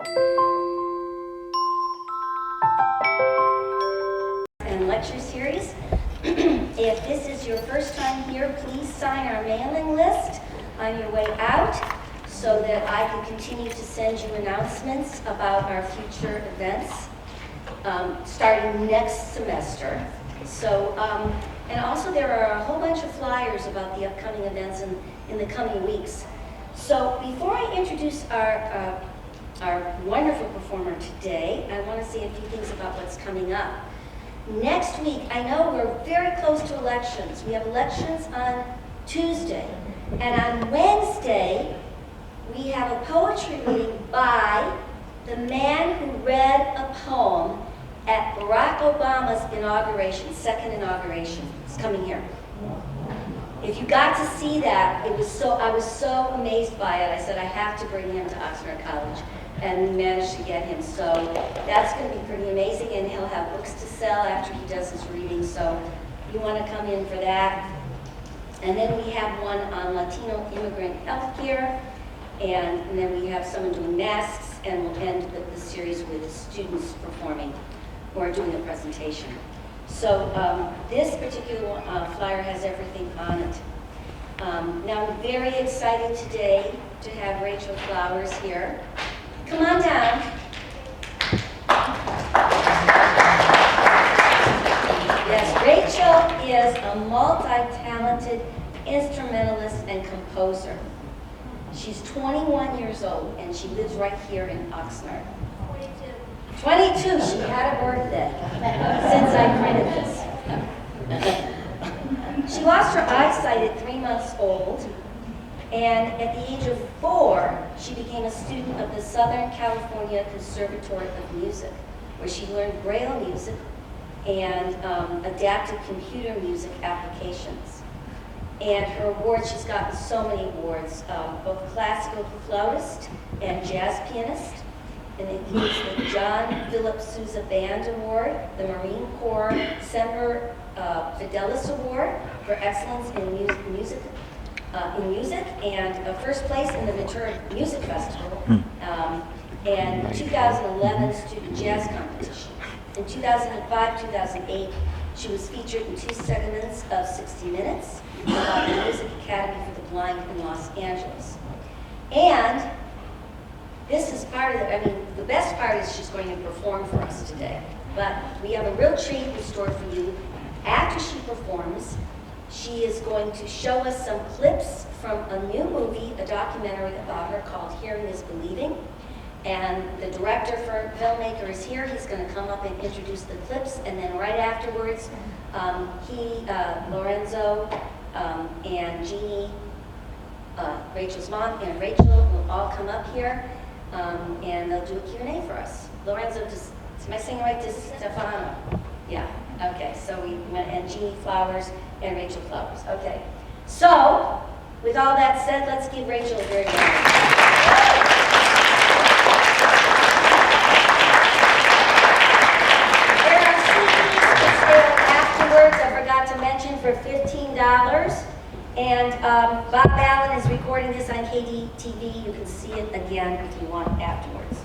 And lecture series. If this is your first time here, please sign our mailing list on your way out so that I can continue to send you announcements about our future events starting next semester. So, and also there are a whole bunch of flyers about the upcoming events in the coming weeks. So before I introduce our wonderful performer today, I want to say a few things about what's coming up. Next week, I know we're very close to elections. We have elections on Tuesday. And on Wednesday, we have a poetry reading by the man who read a poem at Barack Obama's inauguration, second inauguration. It's coming here. If you got to see that, I was so amazed by it. I said, I have to bring him to Oxnard College. And we managed to get him. So that's going to be pretty amazing, and he'll have books to sell after he does his reading. So you want to come in for that. And then we have one on Latino immigrant healthcare, and then we have someone doing masks, and we'll end the series with students performing or doing a presentation. So this particular flyer has everything on it. Now we're very excited today to have Rachel Flowers here. Come on down. Yes, Rachel is a multi-talented instrumentalist and composer. She's 21 years old, and she lives right here in Oxnard. 22. She had a birthday since I printed this. She lost her eyesight at 3 months old, and at the age of 4, she became a student of the Southern California Conservatory of Music, where she learned Braille music and adapted computer music applications. And her awards, she's gotten so many awards, both classical flautist and jazz pianist. And it includes the John Philip Sousa Band Award, the Marine Corps Semper Fidelis Award for excellence in music, and first place in the Ventura Music Festival, and 2011 Student Jazz Competition. In 2005-2008, she was featured in 2 segments of 60 Minutes about the Music Academy for the Blind in Los Angeles. And this is part of the best part is she's going to perform for us today. But we have a real treat in store for you. After she performs, she is going to show us some clips from a new movie, a documentary about her called Hearing is Believing. And the director for filmmaker is here. He's going to come up and introduce the clips. And then right afterwards, Lorenzo, and Jeannie, Rachel's mom, and Rachel will all come up here. And they'll do a Q&A for us. Lorenzo, am I saying right? DESTEFANO. Yeah, okay, so we went, and Jeannie Flowers and Rachel Flowers. Okay, so with all that said, let's give Rachel a very good round. There are CDs for sale afterwards, I forgot to mention, for $15. And Bob Allen is recording this on KDTV. You can see it again if you want afterwards.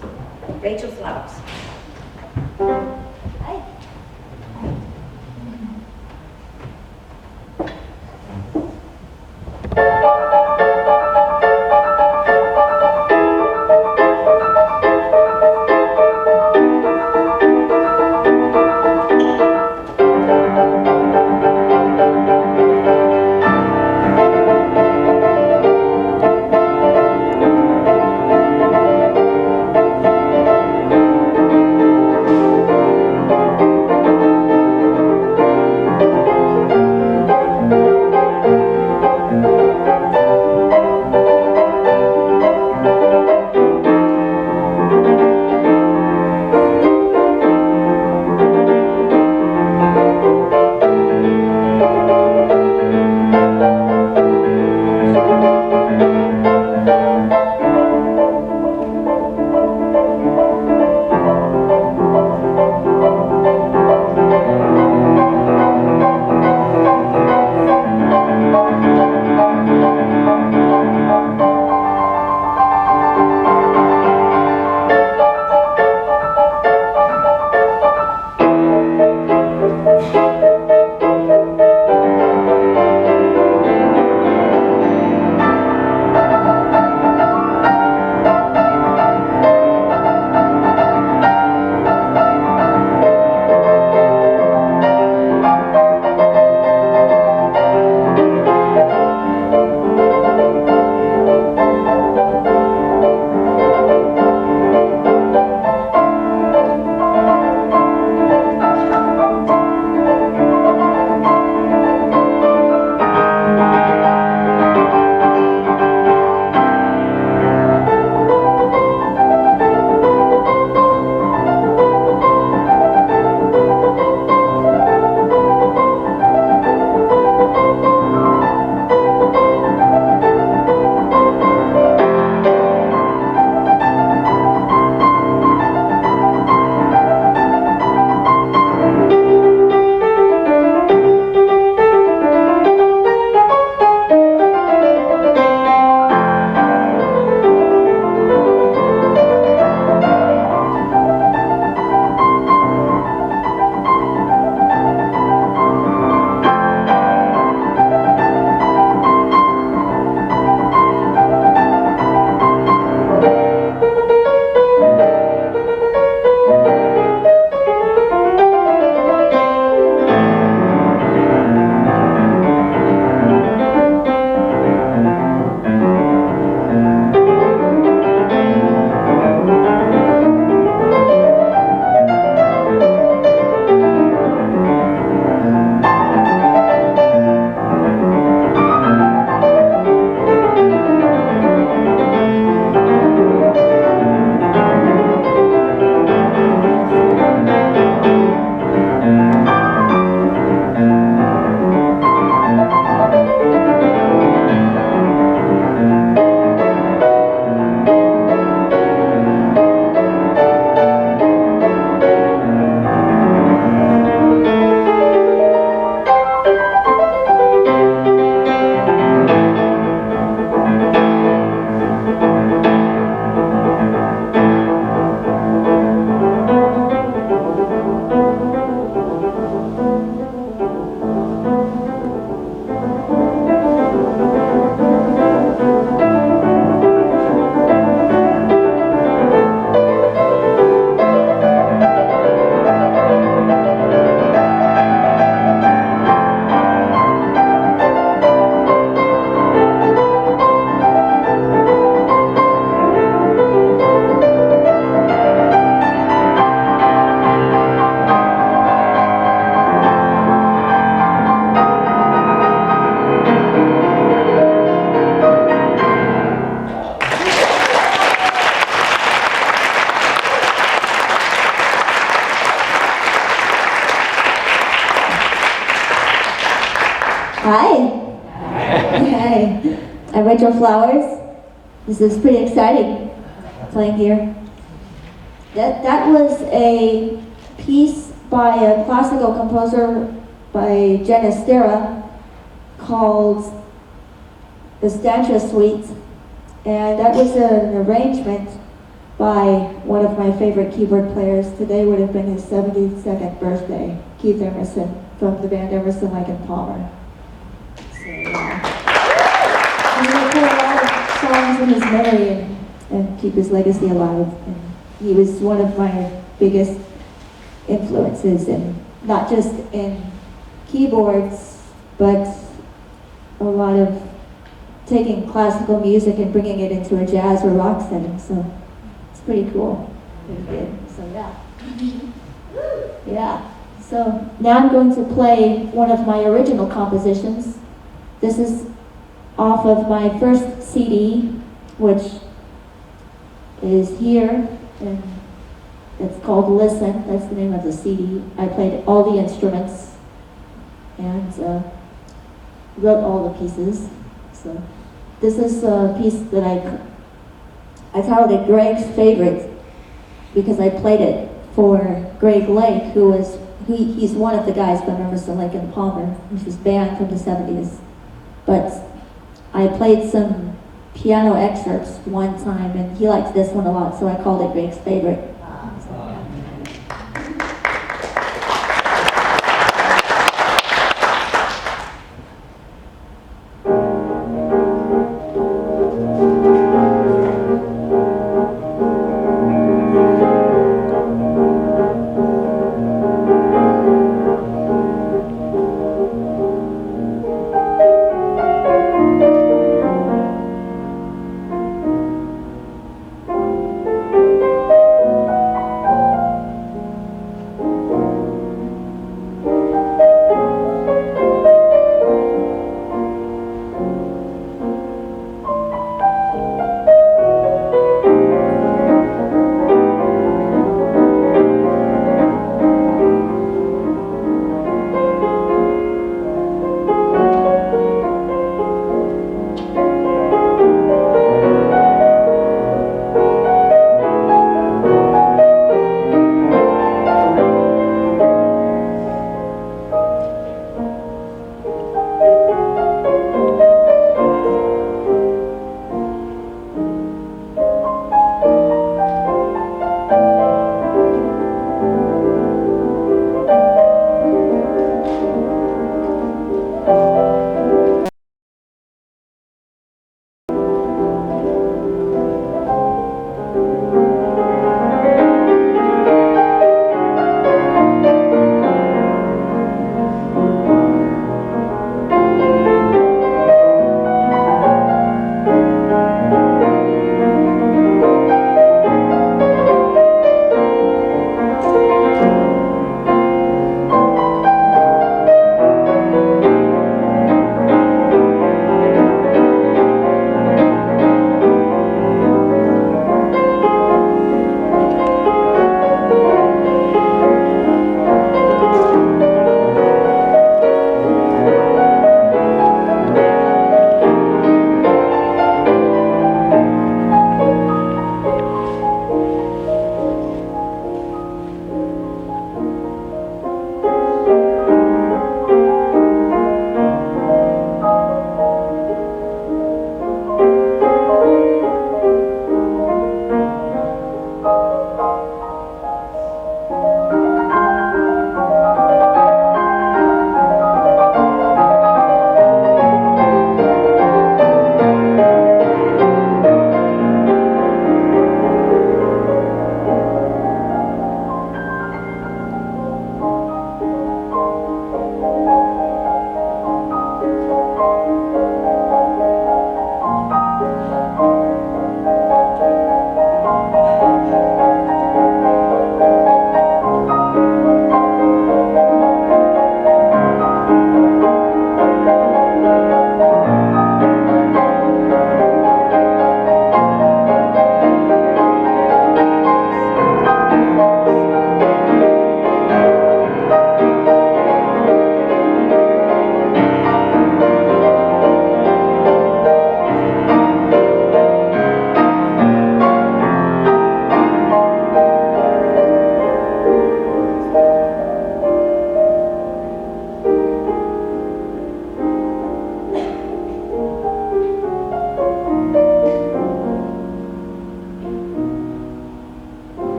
Rachel Flowers. Hi. Hi. Hi. I'm Rachel Flowers. This is pretty exciting, playing here. That was a piece by a classical composer by Jen Estera called the Stancha Suite, and that was an arrangement by one of my favorite keyboard players. Today would have been his 72nd birthday, Keith Emerson, from the band Emerson, Lake and Palmer. So, yeah. I'm going to play a lot of songs in his memory and keep his legacy alive. And he was one of my biggest influences, in not just in keyboards, but a lot of taking classical music and bringing it into a jazz or rock setting. So it's pretty cool. Pretty good. So yeah. Yeah. So now I'm going to play one of my original compositions. This is off of my first CD, which is here, and it's called Listen. That's the name of the CD. I played all the instruments and wrote all the pieces. So this is a piece that I titled it Greg's Favorite because I played it for Greg Lake, he's one of the guys from Emerson, Lake and Palmer, which was band from the 70s. But I played some piano excerpts one time, and he liked this one a lot, so I called it Greg's Favorite.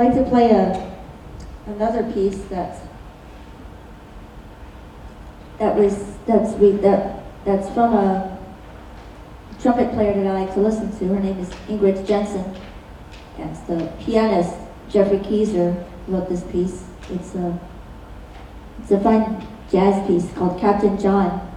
like to play another piece that's from a trumpet player that I like to listen to. Her name is Ingrid Jensen. And the pianist Jeffrey Keyser wrote this piece. It's a fine jazz piece called Captain John.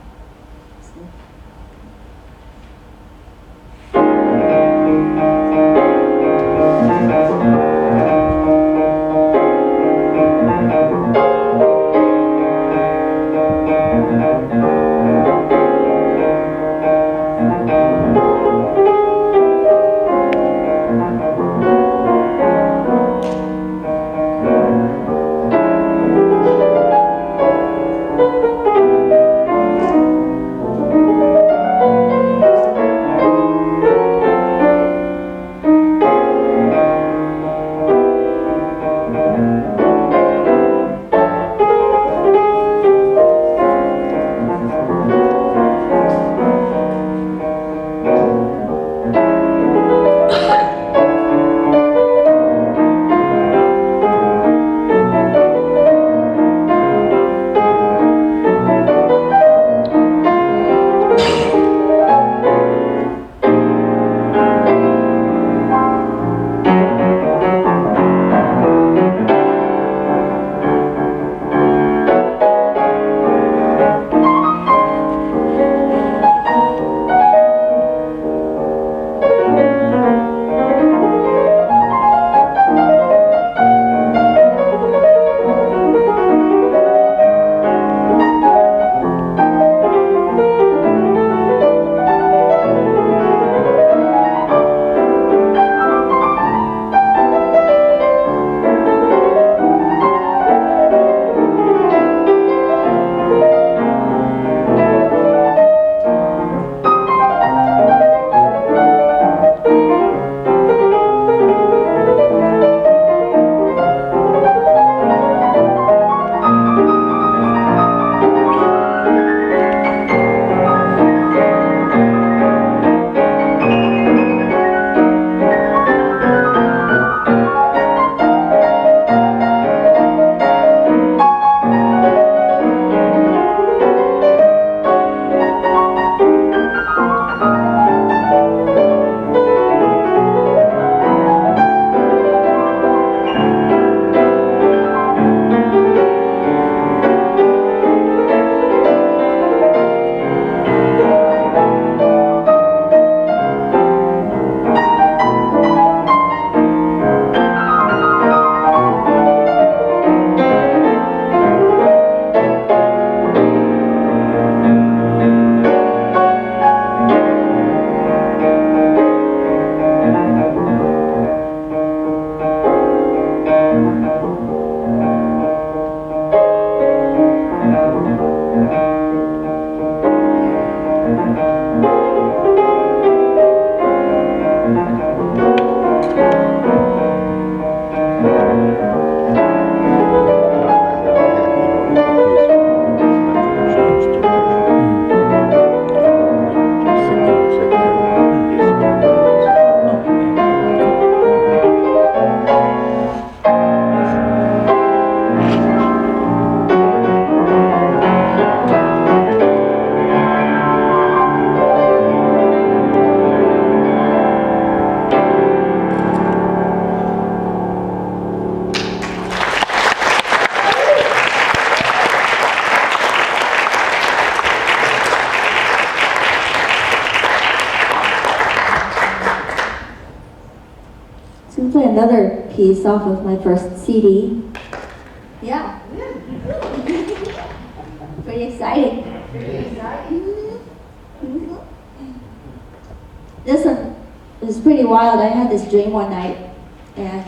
So we'll play another piece off of my first CD. Yeah. Pretty exciting. This one was pretty wild. I had this dream one night, and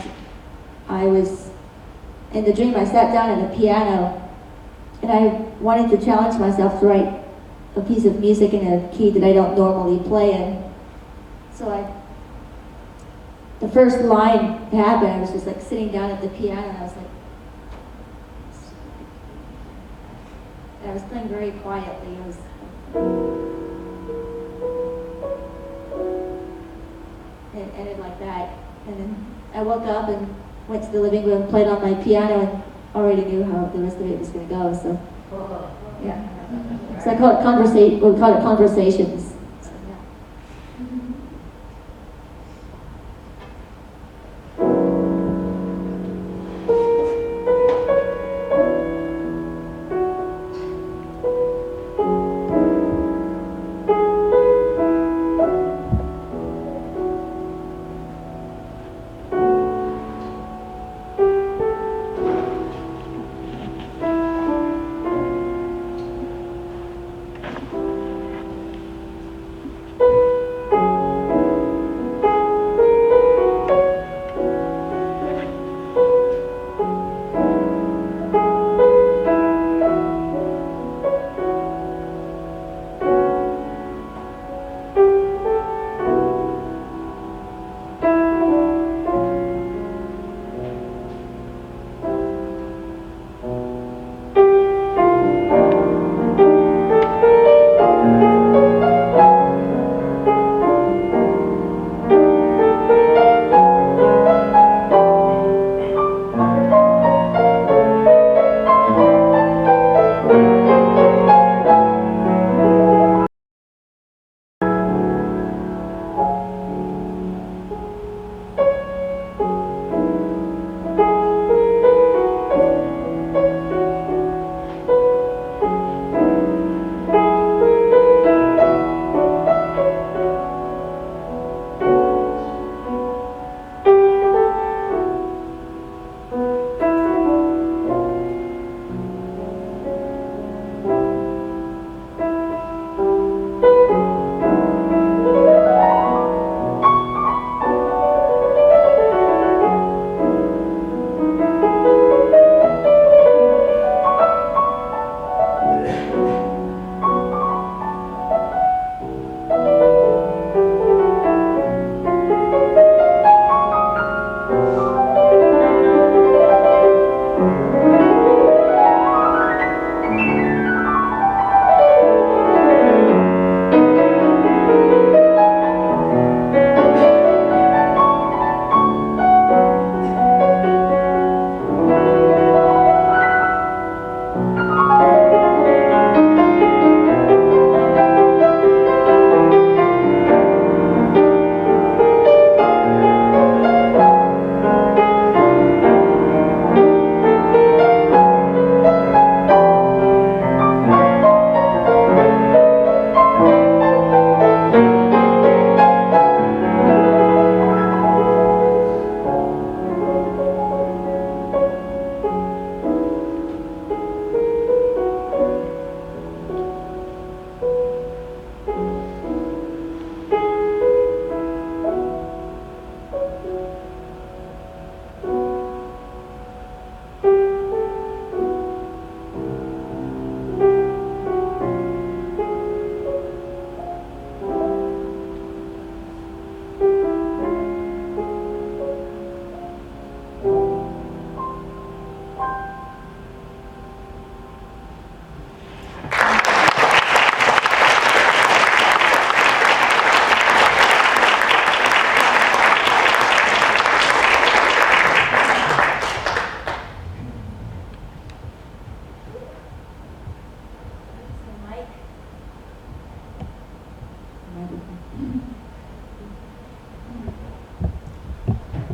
in the dream I sat down at a piano, and I wanted to challenge myself to write a piece of music in a key that I don't normally play in. So the first line happened, I was just like sitting down at the piano, and I was like, and I was playing very quietly. It ended like that. And then I woke up and went to the living room, played on my piano, and already knew how the rest of it was going to go. So, yeah. So I call it conversation. We call it conversations. So, yeah.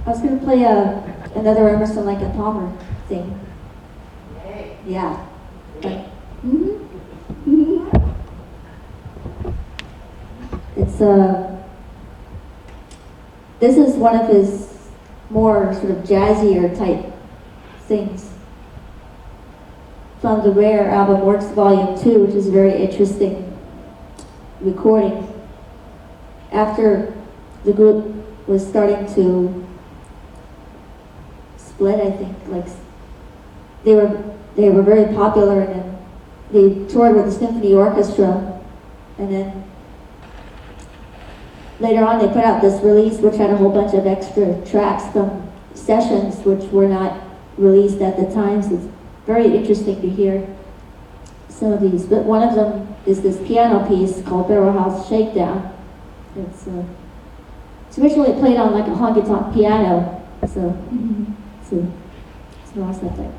I was going to play another Emerson, Lake and Palmer thing. Yeah. It's this is one of his more sort of jazzier type things from the rare album Works Volume 2, which is a very interesting recording. After the group was starting to split, I think, like they were very popular, and then they toured with the symphony orchestra, and then later on they put out this release which had a whole bunch of extra tracks from sessions which were not released at the time, so it's very interesting to hear some of these. But one of them is this piano piece called Barrel House Shakedown. It's originally played on like a honky-tonk piano, so See, small center.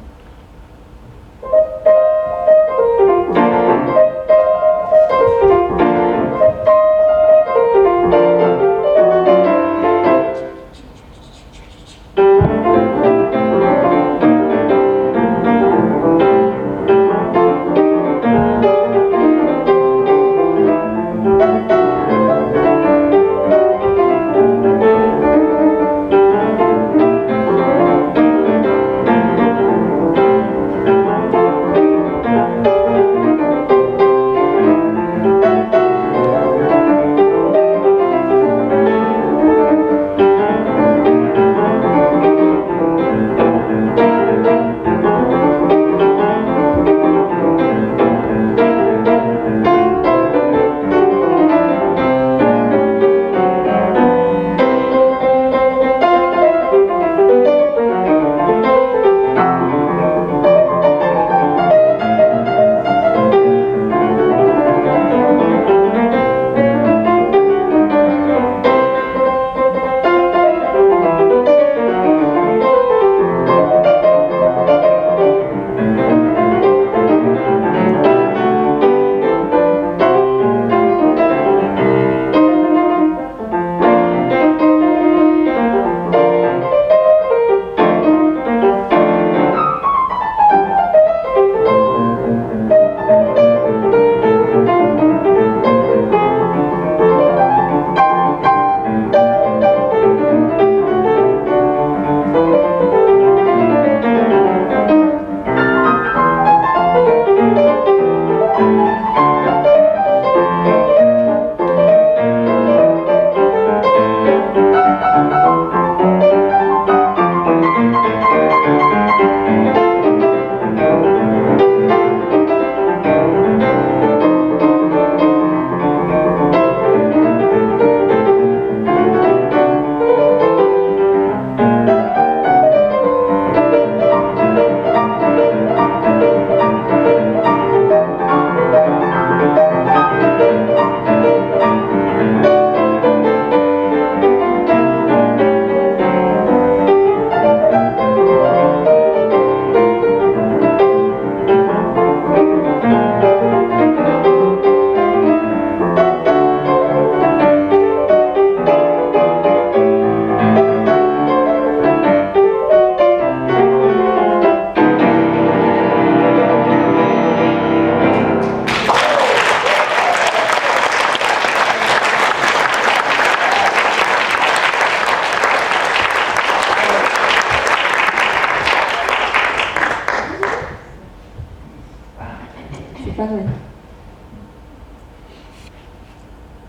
I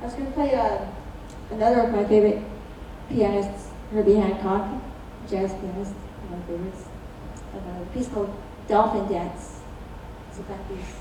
was going to play another of my favorite pianists, Herbie Hancock, jazz pianist, one of my favorites. A piece called Dolphin Dance. It's a fun piece.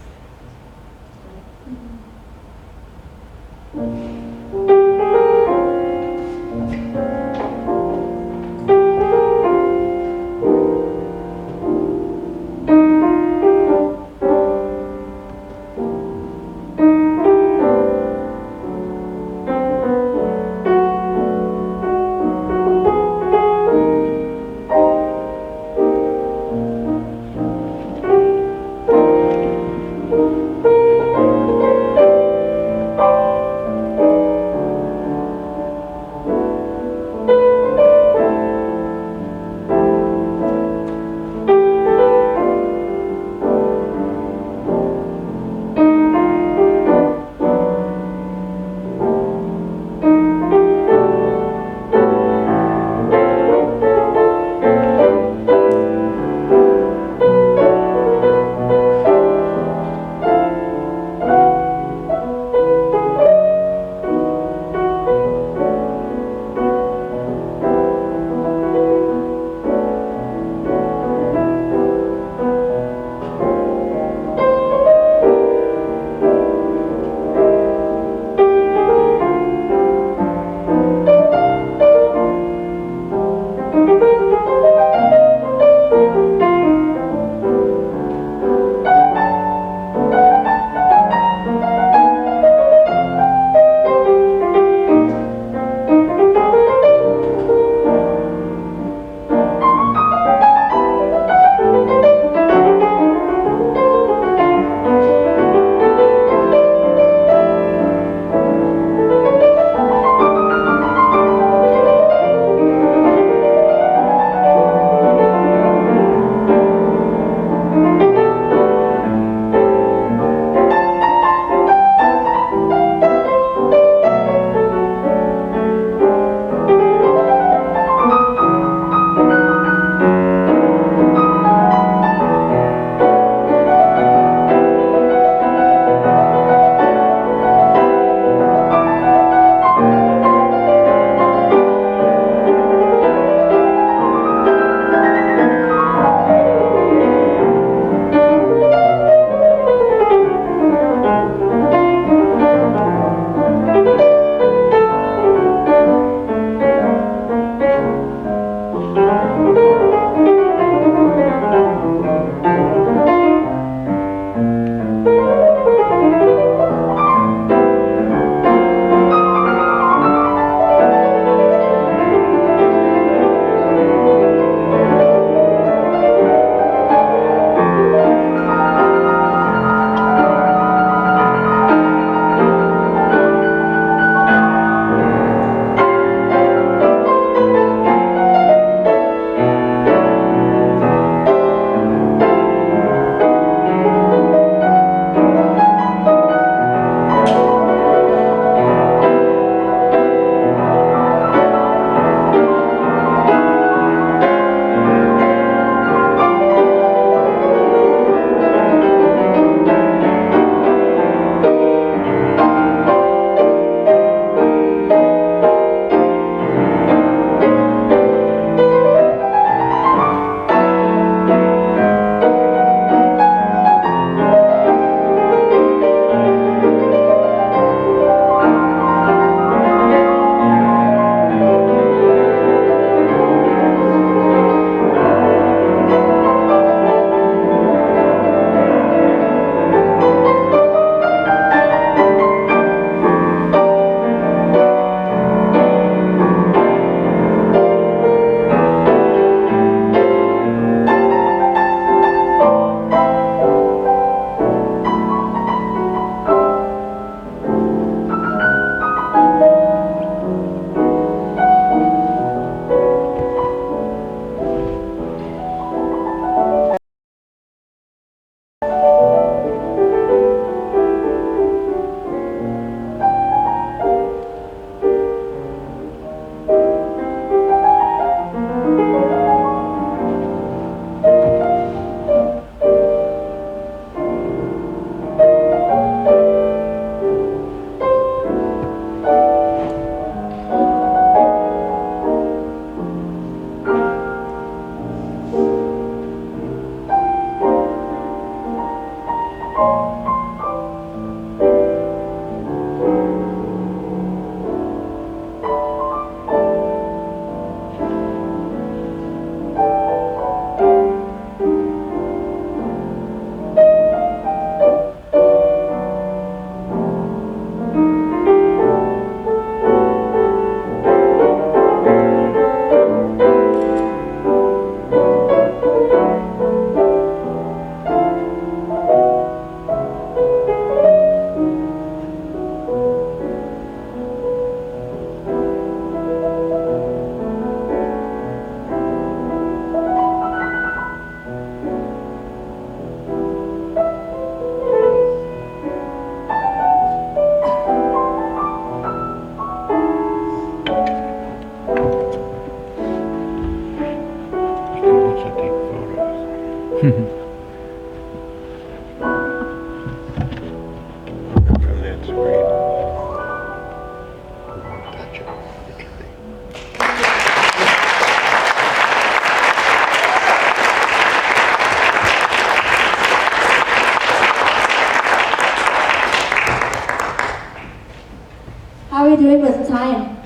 are you doing with time?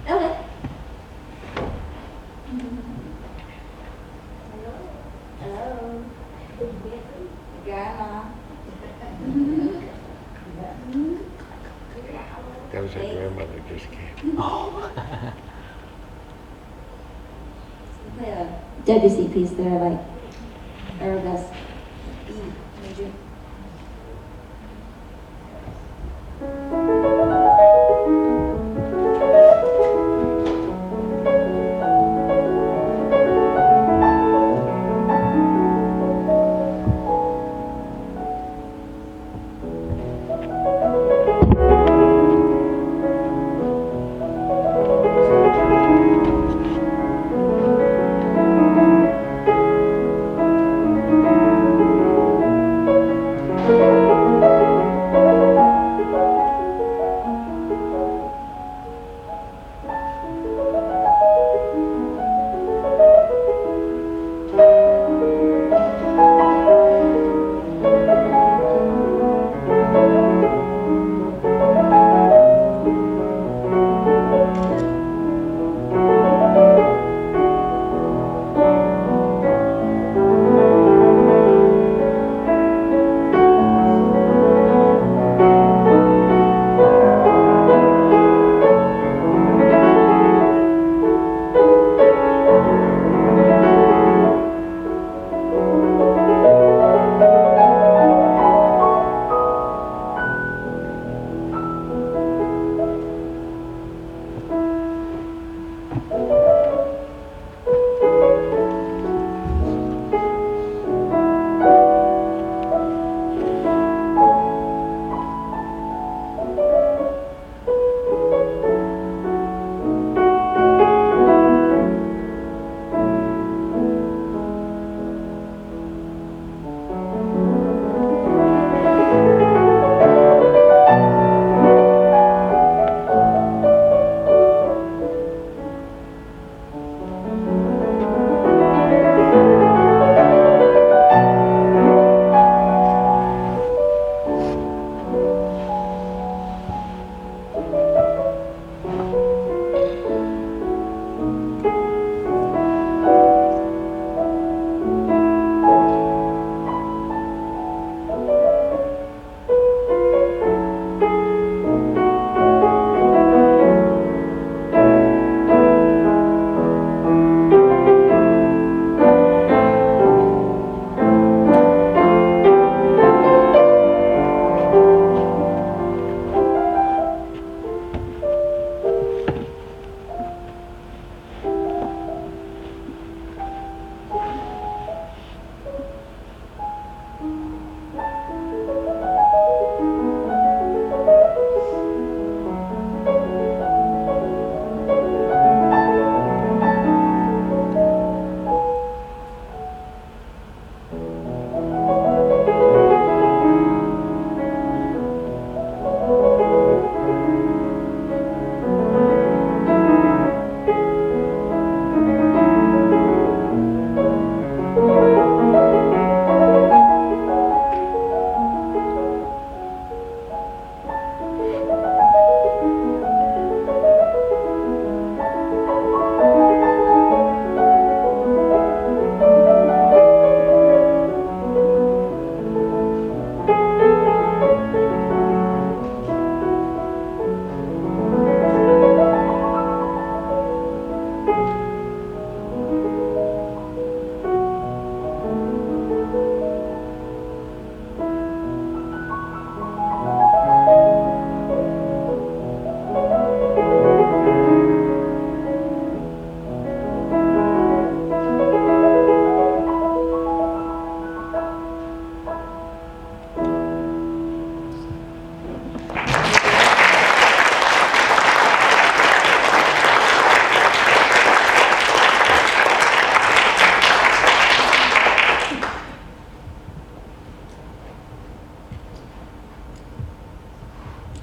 Okay. Hello. Grandma. That was her grandmother just came. Play a Debussy piece that I like. Arabesque. E major.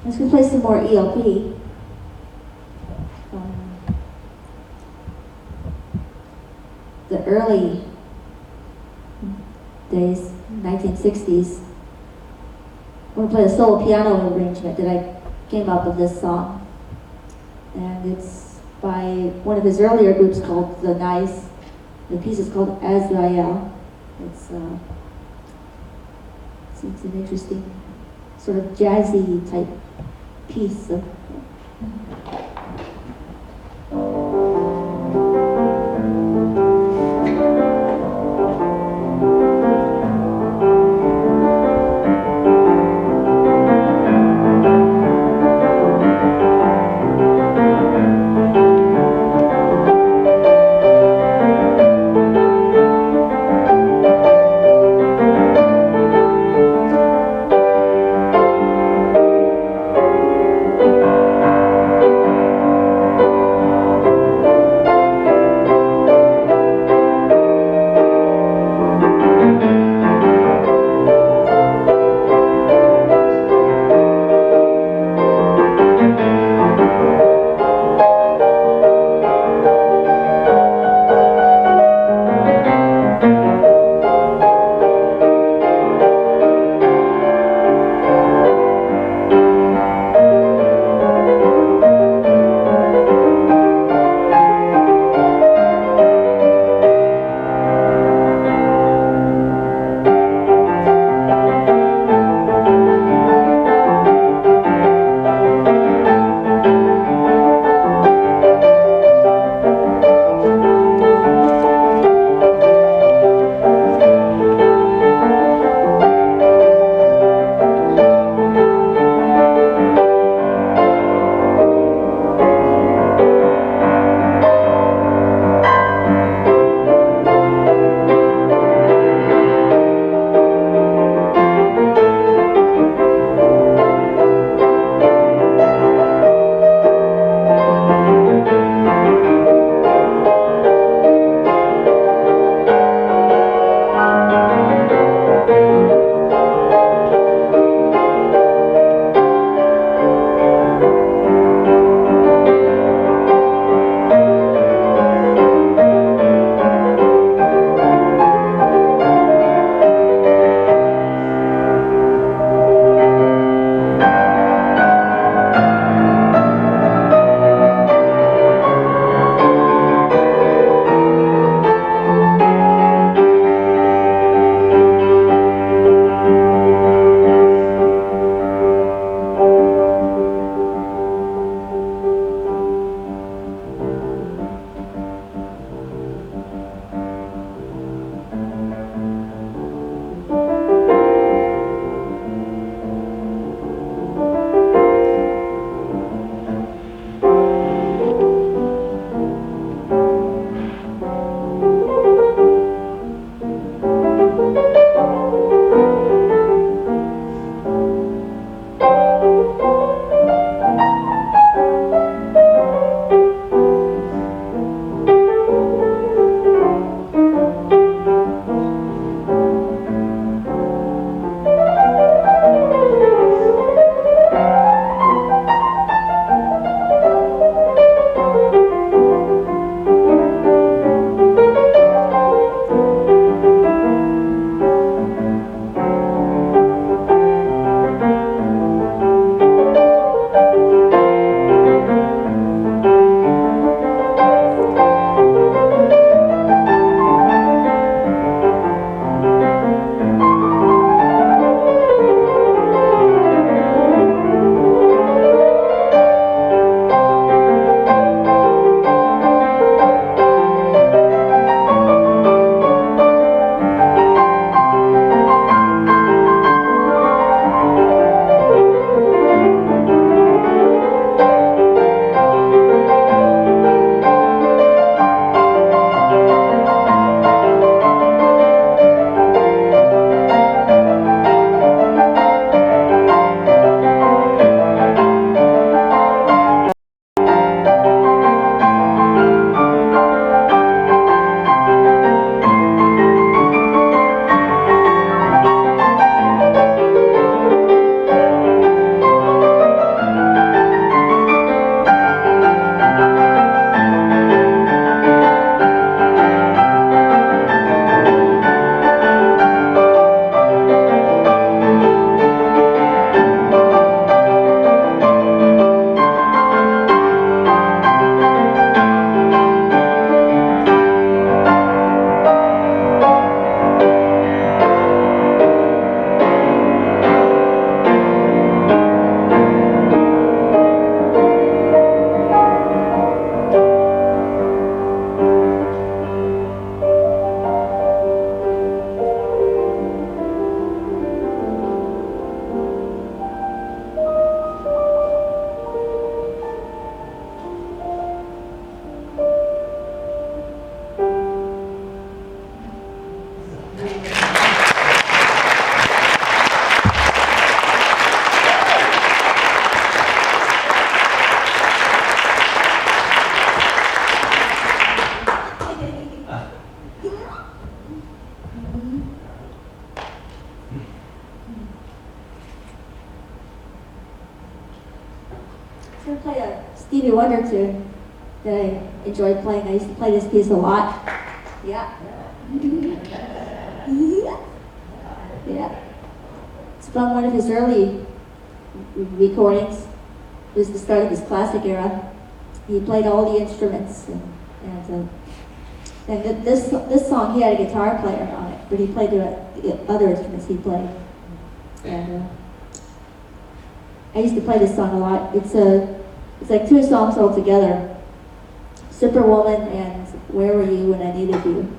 Let's go play some more ELP. The early days, 1960s. going to play a solo piano arrangement that I came up with this song. And it's by one of his earlier groups called The Nice. The piece is called Azrael. It's an interesting sort of jazzy type piece. play a Stevie Wonder tune that I enjoyed playing. I used to play this piece a lot. Yeah. Yeah. It's from one of his early recordings. It was the start of his classic era. He played all the instruments, and this song, he had a guitar player on it, but he played the other instruments he played. And I used to play this song a lot. It's like two songs all together. Superwoman and Where Were You When I Needed You.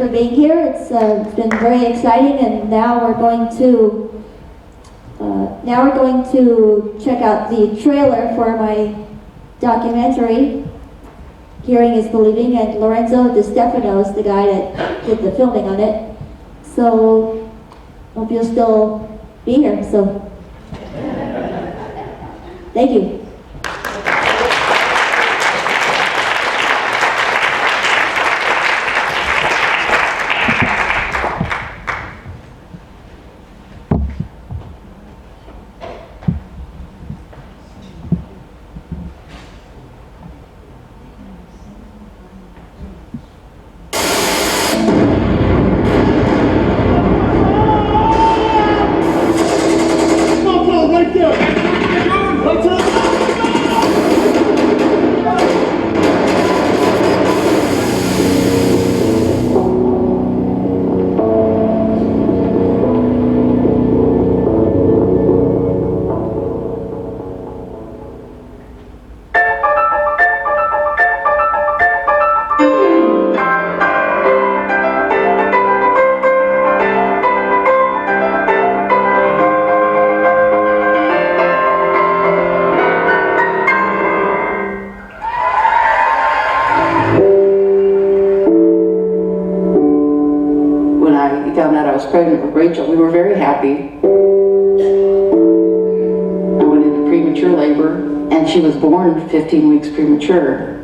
for being here. It's been very exciting, and now we're going to check out the trailer for my documentary, Hearing is Believing, and Lorenzo DeStefano is the guy that did the filming on it. So, hope you'll still be here. So, thank you. Found out I was pregnant with Rachel, we were very happy. I went into premature labor, and she was born 15 weeks premature.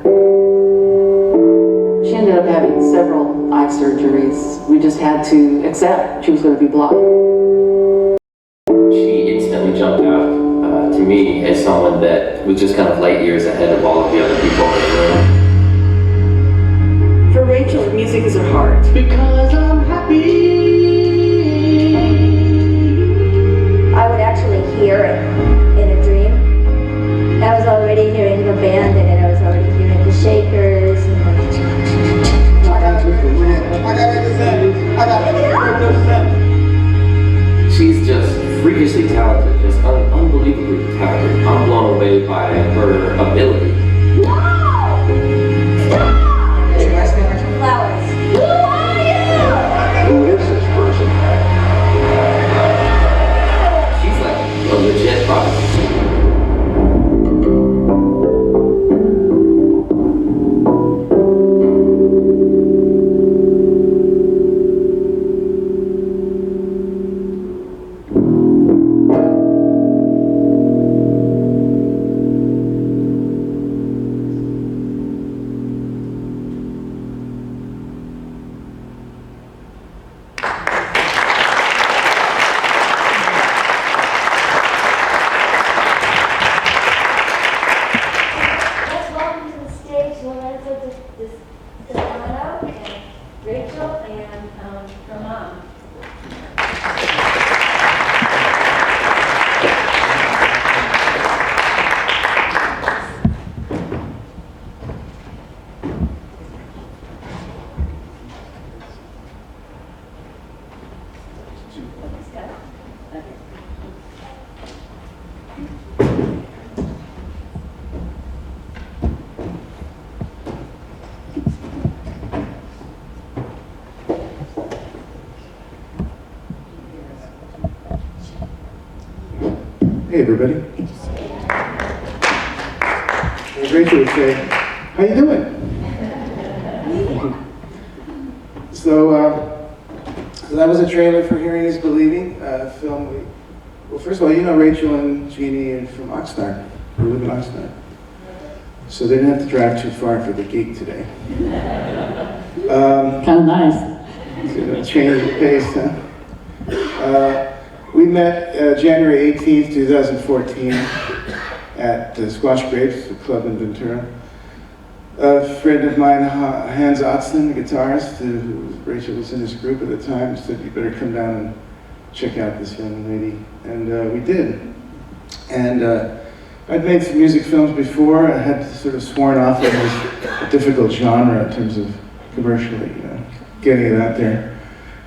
She ended up having several eye surgeries. We just had to accept she was going to be blind. She instantly jumped out to me as someone that was just kind of light years ahead of all of the other people in the room. For Rachel, music is her heart. Because I'm happy. I would actually hear it in a dream. I was already hearing her band, and then I was already hearing the Shakers. And She's just freakishly talented, just unbelievably talented. I'm blown away by her ability. Rachel Flowers. Who are you? Who is this person? She's like a legit product. Let's welcome to the stage Lorenzo DeStefano and Rachel and her mom. Hey everybody. As Rachel would say, how you doing? So that was a trailer for Hearing is Believing, film. Well, first of all, you know Rachel and Jeannie are from Oxnard. We live in Oxnard. So they didn't have to drive too far for the gig today. Kind of nice. To change the pace, huh? We met January 18th, 2014 at Squash Grapes, a club in Ventura. A friend of mine, Hans Otzen, the guitarist, who Rachel was in his group at the time, said, you better come down and check out this young lady. And we did. And I'd made some music films before. I had sort of sworn off it as a difficult genre in terms of commercially, getting it out there.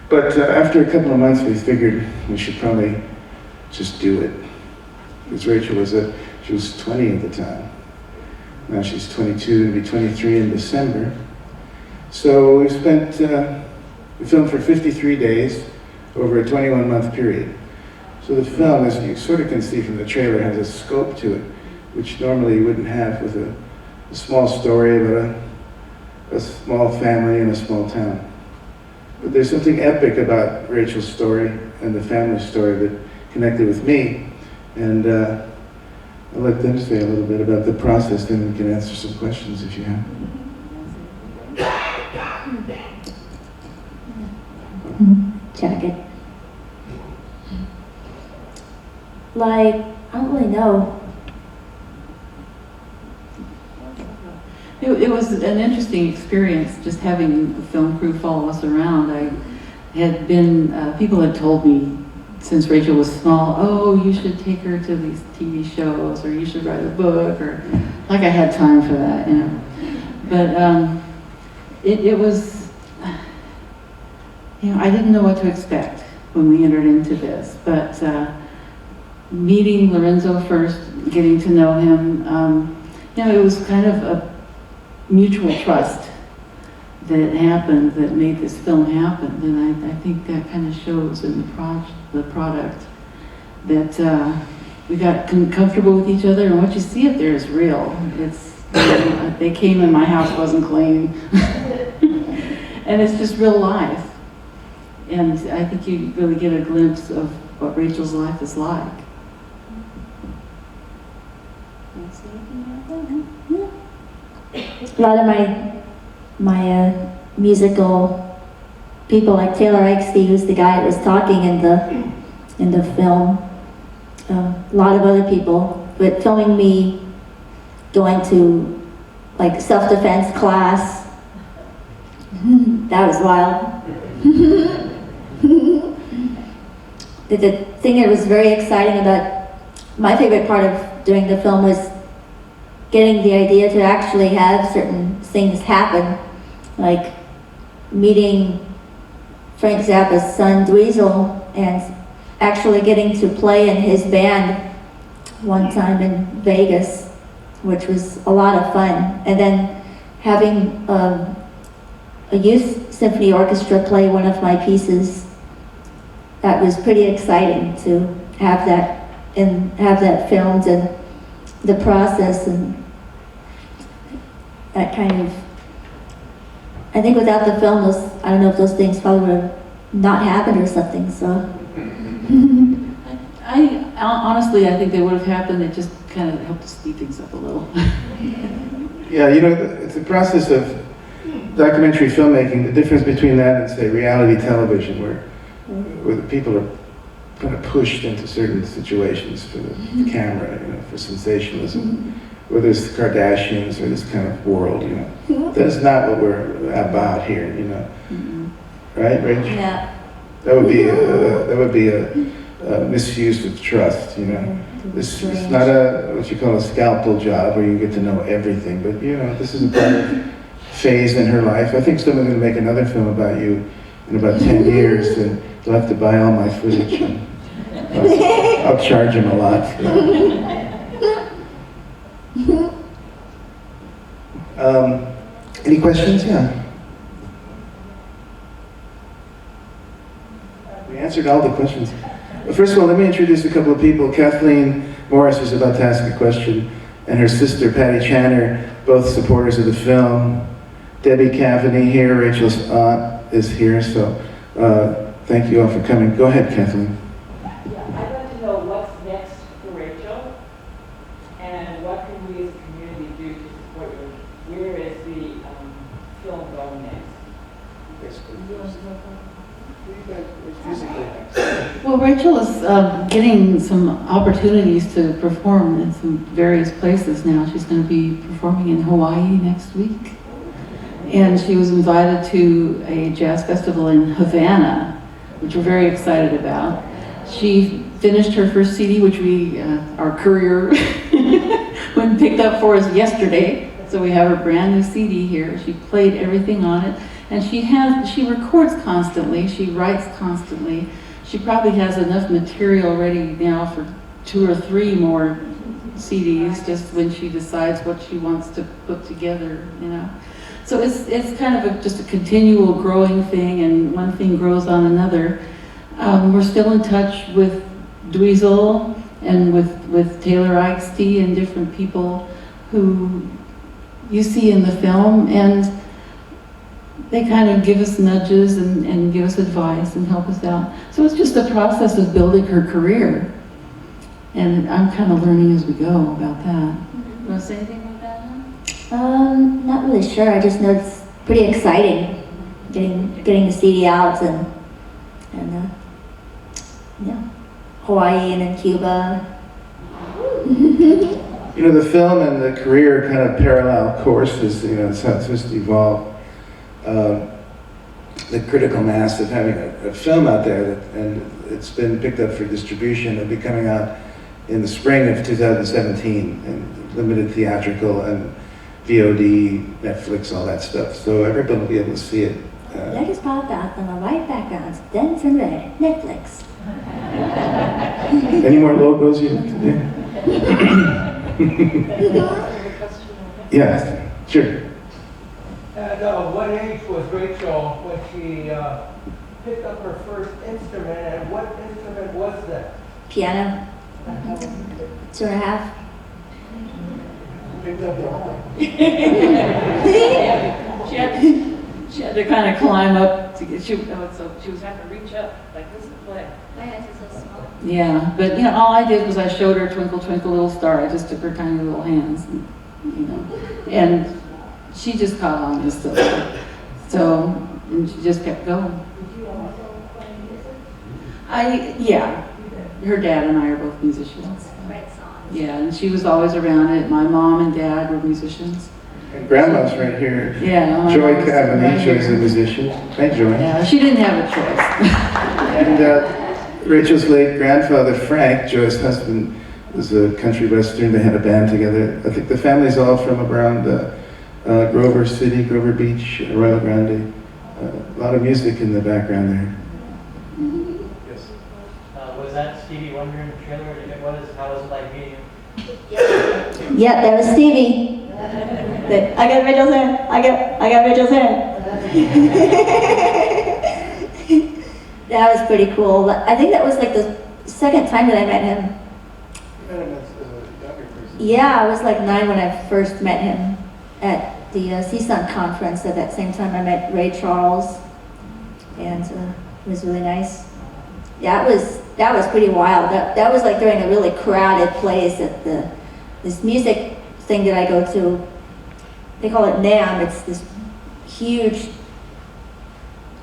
But after a couple of months, we figured we should probably just do it. Because Rachel she was 20 at the time. Now she's 22, and be 23 in December. So we spent We filmed for 53 days over a 21-month period. So the film, as you sort of can see from the trailer, has a scope to it, which normally you wouldn't have with a small story about a small family in a small town. But there's something epic about Rachel's story and the family story that connected with me. And I'll let them say a little bit about the process, then we can answer some questions if you have. Check it. Like, I don't really know. It was an interesting experience just having the film crew follow us around. I had been, people had told me since Rachel was small, oh, you should take her to these TV shows, or you should write a book, or like I had time for that, you know. But it was, you know, I didn't know what to expect when we entered into this, but meeting Lorenzo first, getting to know him, you know, it was kind of a mutual trust that happened that made this film happen, and I think that kind of shows in the product that we got comfortable with each other, and what you see up there is real. It's, they came and my house wasn't clean, and it's just real life, and I think you really get a glimpse of what Rachel's life is like. A lot of my musical people, like Taylor Ikesty, who's the guy that was talking in the film, a lot of other people, but filming me going to like self-defense class, that was wild. The thing that was very exciting about my favorite part of doing the film was getting the idea to actually have certain things happen, like meeting Frank Zappa's son Dweezil and actually getting to play in his band one time in Vegas, which was a lot of fun. And then having a youth symphony orchestra play one of my pieces, that was pretty exciting to have that and have that filmed, and the process and that kind of, I think without the film, I don't know if those things probably would have not happened or something, so. I honestly, I think they would have happened. It just kind of helped to speed things up a little. Yeah, you know, it's a process of documentary filmmaking. The difference between that and, say, reality television, where the people are kind of pushed into certain situations for the camera, you know, for sensationalism. Whether it's the Kardashians or this kind of world, you know. That's not what we're about here, you know. Right, Rachel? Yeah. That would be a misuse of trust, you know. It's not what you call a scalpel job where you get to know everything, but you know, this is a part of phase in her life. I think someone's going to make another film about you in about 10 years, and they'll have to buy all my footage. And I'll charge them a lot. Any questions? Yeah. We answered all the questions. Well, first of all, let me introduce a couple of people. Kathleen Morris is about to ask a question, and her sister Patty Channer, both supporters of the film. Debbie Cavany here, Rachel's aunt, is here, so thank you all for coming. Go ahead, Kathleen. Yeah, I'd like to know what's next for Rachel, and what can we as a community do to support you? Where is the film going next? Well, Rachel is getting some opportunities to perform in some various places now. She's going to be performing in Hawaii next week. And she was invited to a jazz festival in Havana, which we're very excited about. She finished her first CD, which our courier went and picked up for us yesterday. So we have her brand new CD here. She played everything on it. And she records constantly, she writes constantly. She probably has enough material ready now for 2 or 3 more CDs, just when she decides what she wants to put together, you know. So it's kind of just a continual growing thing, and one thing grows on another. We're still in touch with Dweezil and with Taylor Eichste and different people who you see in the film, and they kind of give us nudges and give us advice and help us out. So it's just a process of building her career. And I'm kind of learning as we go about that. You want to say anything about that, huh? Not really sure. I just know it's pretty exciting getting the CD out and yeah, Hawaii and then Cuba. You know, the film and the career kind of parallel courses, you know, it's how it's just evolved. The critical mass of having a film out there, and it's been picked up for distribution. It'll be coming out in the spring of 2017, and limited theatrical and VOD, Netflix, all that stuff. So everybody will be able to see it. Letters pop out on the white backgrounds, dense and red, Netflix. Any more logos you'd like to do? Yeah, sure. At what age was Rachel when she picked up her first instrument, and what instrument was that? Piano. 2.5. Picked up She had to kind of climb up to get, so she was having to reach up like this to play. My hands are so small. Yeah, but you know, all I did was I showed her Twinkle Twinkle Little Star. I just took her tiny little hands, and, you know, and she just caught on to stuff. So, and she just kept going. Yeah, her dad and I are both musicians. Write songs. Yeah, and she was always around it. My mom and dad were musicians. And Grandma's right here. Yeah. my Joy mom was Cavanagh, right Joy's a here. musician. Hi, Joy. Yeah, she didn't have a choice. And Rachel's late grandfather, Frank, Joy's husband, was a country western. They had a band together. I think the family's all from around Grover City, Grover Beach, Arroyo Grande. A lot of music in the background there. Yes. Was that Stevie Wonder in the trailer? If it was, how was it like meeting him? Yep, that was Stevie. I got Rachel's hand. I got Rachel's hand. That was pretty cool. I think that was like the second time that I met him. You met him as a younger person. Yeah, I was like 9 when I first met him at the CSUN conference. At that same time, I met Ray Charles, and it was really nice. Yeah, that was pretty wild. That was like during a really crowded place at this music thing that I go to. They call it NAMM. It's this huge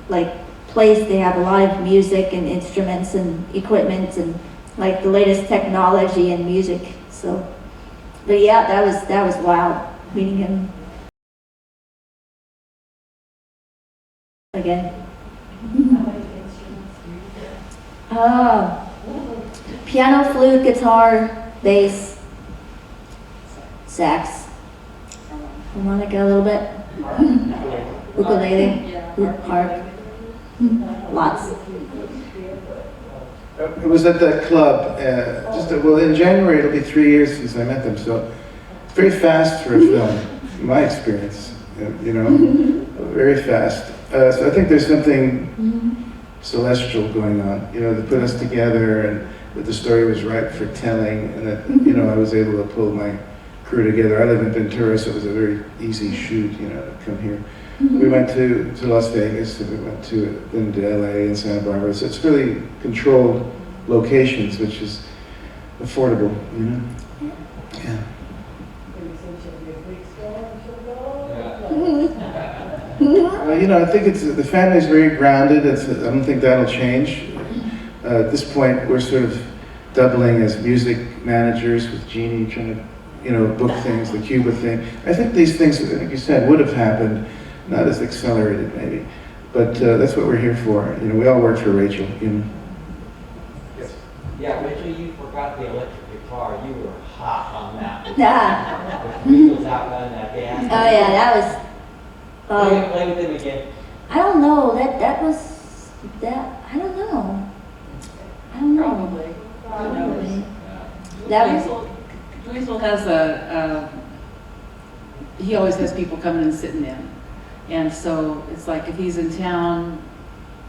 like place. They have a lot of music and instruments and equipment and like the latest technology and music. So, but yeah, that was wild meeting him again. Piano, flute, guitar, bass, sax, harmonica a little bit, ukulele, harp, lots. It was at that club, well, in January it'll be 3 years since I met them, so very fast for a film, in my experience, you know, very fast. So I think there's something celestial going on, you know, that put us together, and that the story was ripe for telling, and that, you know, I was able to pull my crew together. I live in Ventura, so it was a very easy shoot, you know, to come here. We went to Las Vegas, and we went then to LA and Santa Barbara. So it's really controlled locations, which is affordable, you know? Yeah. You know, I think the family's very grounded. I don't think that'll change. At this point, we're sort of doubling as music managers with Jeannie, trying to, you know, book things, the Cuba thing. I think these things, like you said, would have happened, not as accelerated maybe, but that's what we're here for. You know, we all work for Rachel, you know. Yes. Yeah, Rachel, you forgot the electric guitar. You were hot on that. Yeah. The Beatles outrun that band. Oh yeah, that was. Play with him again. I don't know. That was that. I don't know. Probably. That was. Dweezil has he always has people coming and sitting in. And so it's like if he's in town,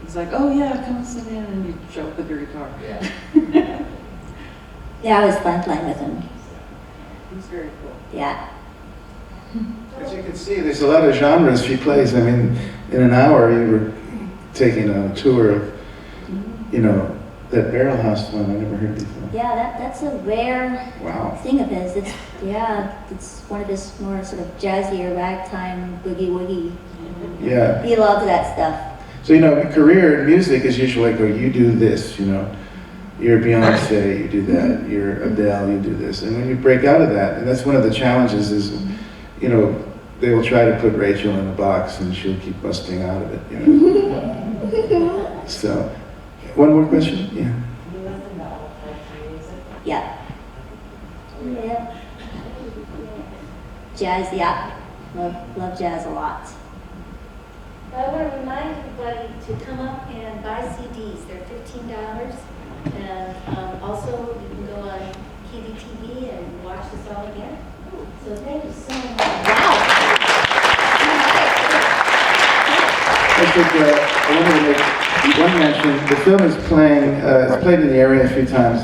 he's like, oh yeah, come sit in, and you show up with your guitar. Yeah. Yeah, it was fun playing with him. He's very cool. Yeah. As you can see, there's a lot of genres she plays. I mean, in an hour you were taking a tour of, you know, that Barrel House one I never heard before. Yeah, that's a rare Wow. thing of his. It's one of his more sort of jazzier ragtime boogie woogie. Yeah. He loved that stuff. So, you know, a career in music is usually like, oh, you do this, you know. You're Beyonce, you do that. You're Adele, you do this. And when you break out of that, and that's one of the challenges is, you know, they will try to put Rachel in a box and she'll keep busting out of it, you know. So, one more question? Yeah. Yeah. Yeah. Jazz, yeah. Love jazz a lot. I want to remind everybody to come up and buy CDs. They're $15. And also, you can go on KDTV and watch this all again. So thank you so much. Wow. I think I wanted to make one mention. The film is playing, it's played in the area a few times.